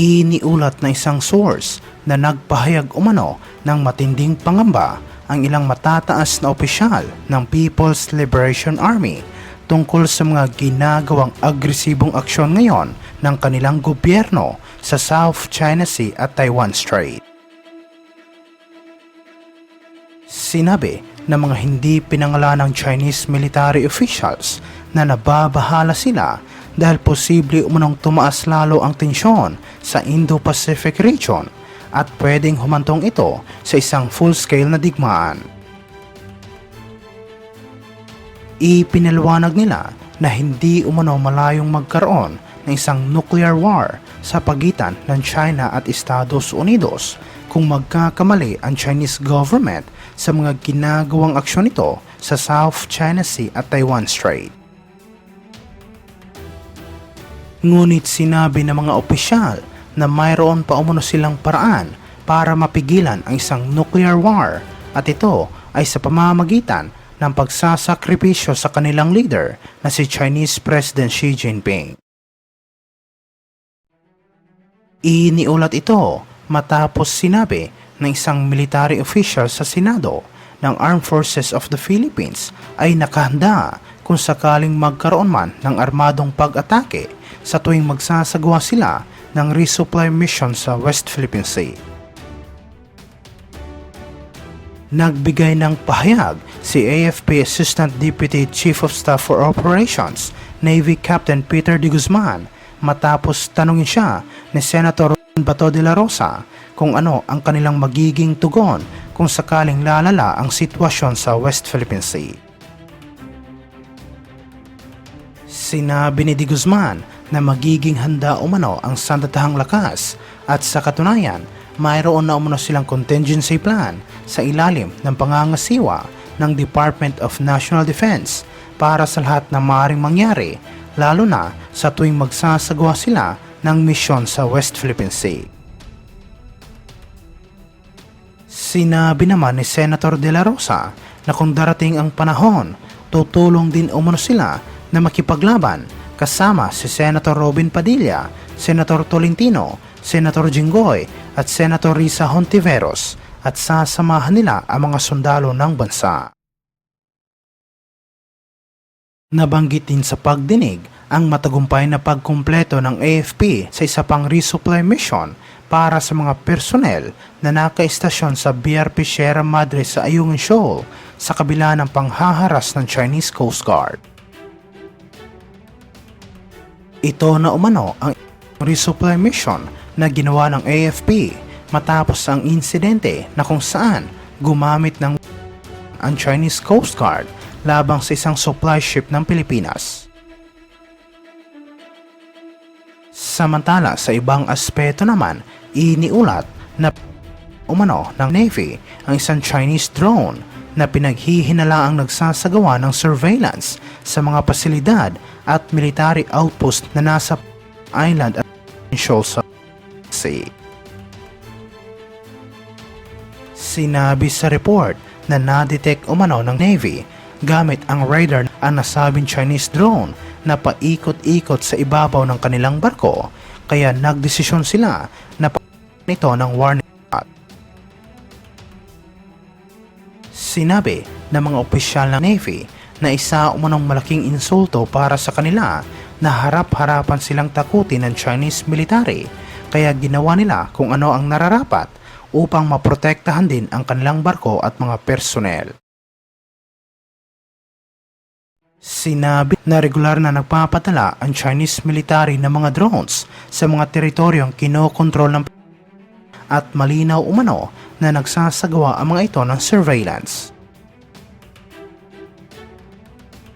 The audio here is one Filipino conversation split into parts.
Iniulat na isang source na nagpahayag umano ng matinding pangamba ang ilang matataas na opisyal ng People's Liberation Army tungkol sa mga ginagawang agresibong aksyon ngayon ng kanilang gobyerno sa South China Sea at Taiwan Strait. Sinabi ng mga hindi pinangalanang Chinese military officials na nababahala sila dahil posible umunong tumaas lalo ang tensyon sa Indo-Pacific region at pwedeng humantong ito sa isang full-scale na digmaan. Ipinaliwanag nila na hindi umano malayong magkaroon ng isang nuclear war sa pagitan ng China at Estados Unidos kung magkakamali ang Chinese government sa mga ginagawang aksyon nito sa South China Sea at Taiwan Strait. Ngunit sinabi ng mga opisyal na mayroon pa umano silang paraan para mapigilan ang isang nuclear war at ito ay sa pamamagitan ng pagsasakripisyo sa kanilang leader na si Chinese President Xi Jinping. Iniulat ito matapos sinabi ng isang military official sa Senado ng Armed Forces of the Philippines ay nakahanda kung sakaling magkaroon man ng armadong pag-atake sa tuwing magsasagawa sila ng resupply mission sa West Philippine Sea. Nagbigay ng pahayag si AFP Assistant Deputy Chief of Staff for Operations, Navy Captain Peter De Guzman, matapos tanungin siya ni Senator Bato de la Rosa kung ano ang kanilang magiging tugon kung sakaling lalala ang sitwasyon sa West Philippine Sea. Sinabi ni De Guzman na magiging handa umano ang sandatahang lakas at sa katunayan, mayroon na umano silang contingency plan sa ilalim ng pangangasiwa ng Department of National Defense para sa lahat na maaaring mangyari, lalo na sa tuwing magsasagawa sila ng misyon sa West Philippine Sea. Sinabi naman ni Senator De La Rosa na kung darating ang panahon, tutulong din umano sila na makipaglaban kasama si Senator Robin Padilla, Senator Tolentino, Senator Jinggoy at Senator Risa Hontiveros at sasamahan nila ang mga sundalo ng bansa. Nabanggit din sa pagdinig ang matagumpay na pagkumpleto ng AFP sa isa pang resupply mission para sa mga personnel na nakaistasyon sa BRP Sierra Madre sa Ayungin Shoal sa kabila ng panghaharas ng Chinese Coast Guard. Ito na umano ang resupply mission na ginawa ng AFP matapos ang insidente na kung saan gumamit ng ang Chinese Coast Guard labang sa isang supply ship ng Pilipinas. Samantala sa ibang aspeto naman, iniulat na umano ng Navy ang isang Chinese drone na pinaghihinalaang nagsasagawa ng surveillance sa mga pasilidad at military outpost na nasa island at shoal sa sea. Sinabi sa report na na-detect umano ng Navy gamit ang radar ang nasabing Chinese drone na paikot-ikot sa ibabaw ng kanilang barko, kaya nagdesisyon sila na ito ng warning shot. Sinabi ng mga opisyal ng Navy na isa umanong malaking insulto para sa kanila na harap-harapan silang takutin ng Chinese military, kaya ginawa nila kung ano ang nararapat upang maprotektahan din ang kanilang barko at mga personnel. Sinabi na regular na nagpapadala ang Chinese military ng mga drones sa mga teritoryong kinokontrol ng at malinaw umano na nagsasagawa ang mga ito ng surveillance.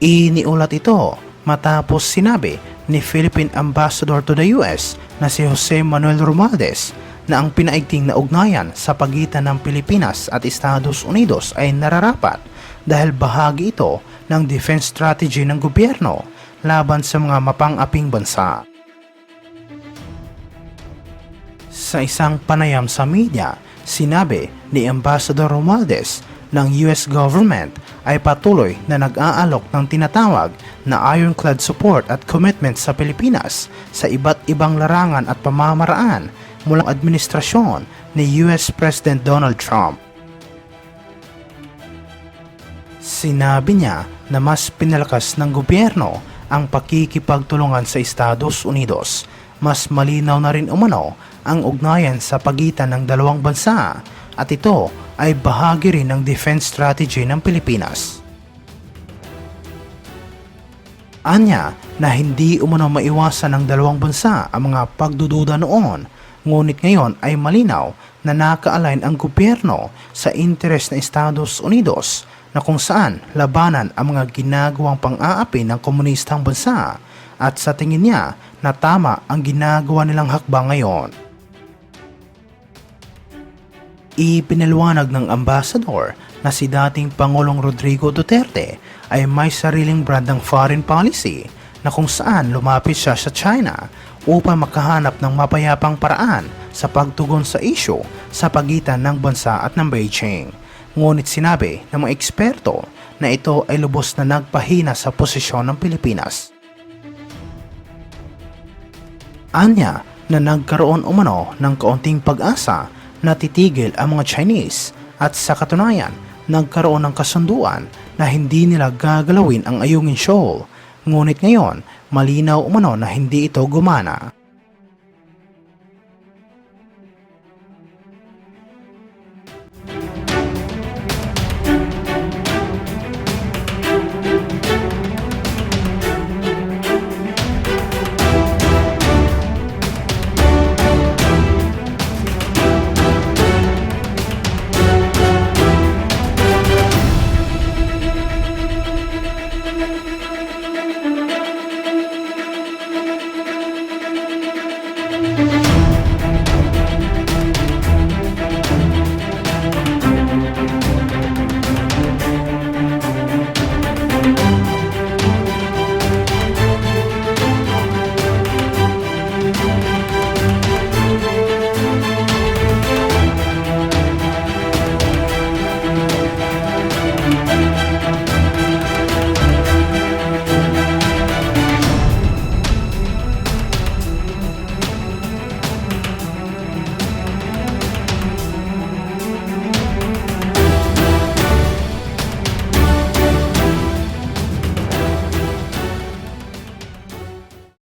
Iniulat ito matapos sinabi ni Philippine Ambassador to the US na si Jose Manuel Romualdez na ang pinaigting na ugnayan sa pagitan ng Pilipinas at Estados Unidos ay nararapat dahil bahagi ito ng defense strategy ng gobyerno laban sa mga mapang-aping bansa. Sa isang panayam sa media, sinabi ni Ambassador Romualdez ng US government ay patuloy na nag-aalok ng tinatawag na ironclad support at commitment sa Pilipinas sa iba't ibang larangan at pamamaraan mula administrasyon ni US President Donald Trump. Sinabi niya na mas pinalakas ng gobyerno ang pakikipagtulungan sa Estados Unidos. Mas malinaw na rin umano ang ugnayan sa pagitan ng dalawang bansa at ito ay bahagi rin ng defense strategy ng Pilipinas. Anya na hindi umano maiwasan ng dalawang bansa ang mga pagdududa noon, ngunit ngayon ay malinaw na naka-align ang gobyerno sa interes ng Estados Unidos na kung saan labanan ang mga ginagawang pang-aapi ng komunistang bansa at sa tingin niya na tama ang ginagawa nilang hakbang ngayon. Ipinaliwanag ng ambasador na si dating Pangulong Rodrigo Duterte ay may sariling brand ng foreign policy na kung saan lumapit siya sa China upang makahanap ng mapayapang paraan sa pagtugon sa issue sa pagitan ng bansa at ng Beijing. Ngunit sinabi ng mga eksperto na ito ay lubos na nagpahina sa posisyon ng Pilipinas. Anya na nagkaroon umano ng kaunting pag-asa na titigil ang mga Chinese at sa katunayan nagkaroon ng kasunduan na hindi nila gagalawin ang Ayungin Shoal, ngunit ngayon malinaw umano na hindi ito gumana.